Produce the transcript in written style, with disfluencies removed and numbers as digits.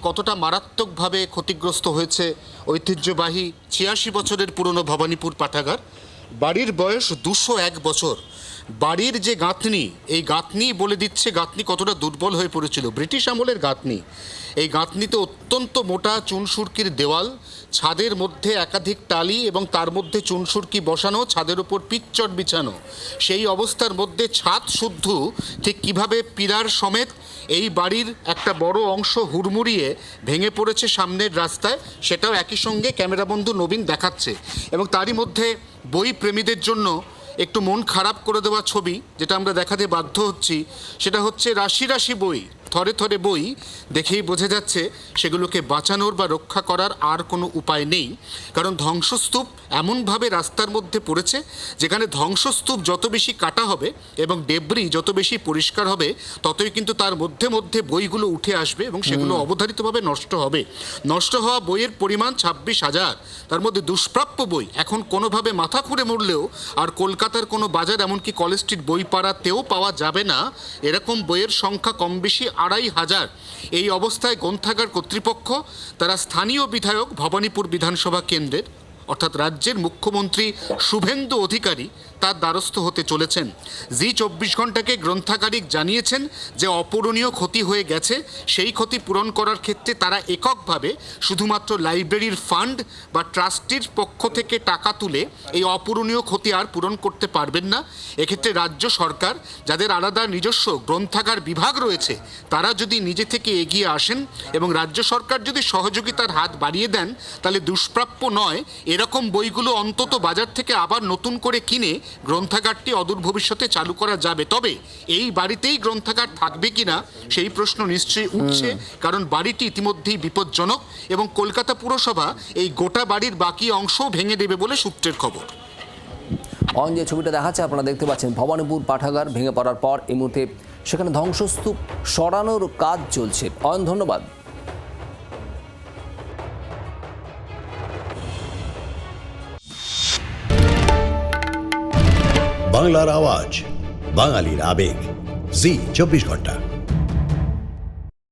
কতটা মারাত্মকভাবে ক্ষতিগ্রস্ত হয়েছে ঐতিহ্যবাহী ৮৬ বছরের পুরনো ভবানীপুর পাঠাগার। বাড়ির বয়স ২০১ বছর। বাড়ির যে গাঁথনি, এই গাঁথনি বলে দিচ্ছে গাঁথনি কতটা দুর্বল হয়ে পড়েছিল। ব্রিটিশ আমলের গাঁথনি। এই গাঁথনিতে অত্যন্ত মোটা চুনসুরকির দেওয়াল, ছাদের মধ্যে একাধিক টালি এবং তার মধ্যে চুনসুরকি বসানো, ছাদের উপর পিচ্চট বিছানো। সেই অবস্থার মধ্যে ছাদ শুদ্ধ ঠিক কিভাবে পিলার সমেত এই বাড়ির একটা বড় অংশ হুড়মুড়িয়ে ভেঙে পড়েছে সামনের রাস্তায়, সেটাও একই সঙ্গে ক্যামেরাবন্ধু নবীন দেখাচ্ছে। এবং তারই মধ্যে বই প্রেমীদের জন্য একটু মন খারাপ করে দেওয়া ছবি যেটা আমরা দেখাতে বাধ্য হচ্ছি, সেটা হচ্ছে রাশি রাশি বই, থরে থরে বই। দেখেই বোঝা যাচ্ছে সেগুলোকে বাঁচানোর বা রক্ষা করার আর কোনো উপায় নেই। কারণ ধ্বংসস্তূপ এমনভাবে রাস্তার মধ্যে পড়েছে, যেখানে ধ্বংসস্তূপ যত বেশি কাটা হবে এবং ডেবরি যত বেশি পরিষ্কার হবে, ততই কিন্তু তার মধ্যে মধ্যে বইগুলো উঠে আসবে এবং সেগুলো অবধারিতভাবে নষ্ট হবে। নষ্ট হওয়া বইয়ের পরিমাণ ২৬,০০০। তার মধ্যে দুষ্প্রাপ্য বই এখন কোনোভাবে মাথা খুঁড়ে মরলেও আর কলকাতার কোনো বাজার, এমনকি কলেজ স্ট্রিট বইপাড়াতেও পাওয়া যাবে না এরকম বইয়ের সংখ্যা কম বেশি ২৫০০। এই অবস্থায় গ্রন্থাগার কর্তৃপক্ষ, তারা স্থানীয় বিধায়ক ভবানীপুর বিধানসভা কেন্দ্রের অর্থাৎ রাজ্যের মুখ্যমন্ত্রী শুভেন্দু অধিকারী তার দ্বারস্থ হতে চলেছেন। জি ২৪ ঘন্টাকে গ্রন্থাগারিক জানিয়েছেন যে অপূরণীয় ক্ষতি হয়ে গেছে, সেই ক্ষতি পূরণ করার ক্ষেত্রে তারা এককভাবে শুধুমাত্র লাইব্রেরির ফান্ড বা ট্রাস্টির পক্ষ থেকে টাকা তুলে এই অপূরণীয় ক্ষতি আর পূরণ করতে পারবেন না। এক্ষেত্রে রাজ্য সরকার, যাদের আলাদা নিজস্ব গ্রন্থাগার বিভাগ রয়েছে, তারা যদি নিজে থেকে এগিয়ে আসেন এবং রাজ্য সরকার যদি সহযোগিতার হাত বাড়িয়ে দেন, তাহলে দুষ্প্রাপ্য নয় এরকম বইগুলো অন্তত বাজার থেকে আবার নতুন করে কিনে গ্রন্থাগারটি অদূর ভবিষ্যতে চালু করা যাবে। তবে এই বাড়িতেই গ্রন্থাগার থাকবে কিনা সেই প্রশ্ন নিশ্চয়ই উঠছে, কারণ বাড়িটি ইতিমধ্যেই বিপজ্জনক এবং কলকাতা পুরসভা এই গোটা বাড়ির বাকি অংশও ভেঙে দেবে বলে সূত্রের খবর। অন যে ছবিটা দেখাচ্ছে আপনারা দেখতে পাচ্ছেন, ভবানীপুর পাঠাগার ভেঙে পড়ার পর এই মুহূর্তে সেখানে ধ্বংসস্তূপ সরানোর কাজ চলছে। অয়ন, ধন্যবাদ। বাংলার আওয়াজ, বাঙালির আবেগ, জি ২৪ ঘন্টা।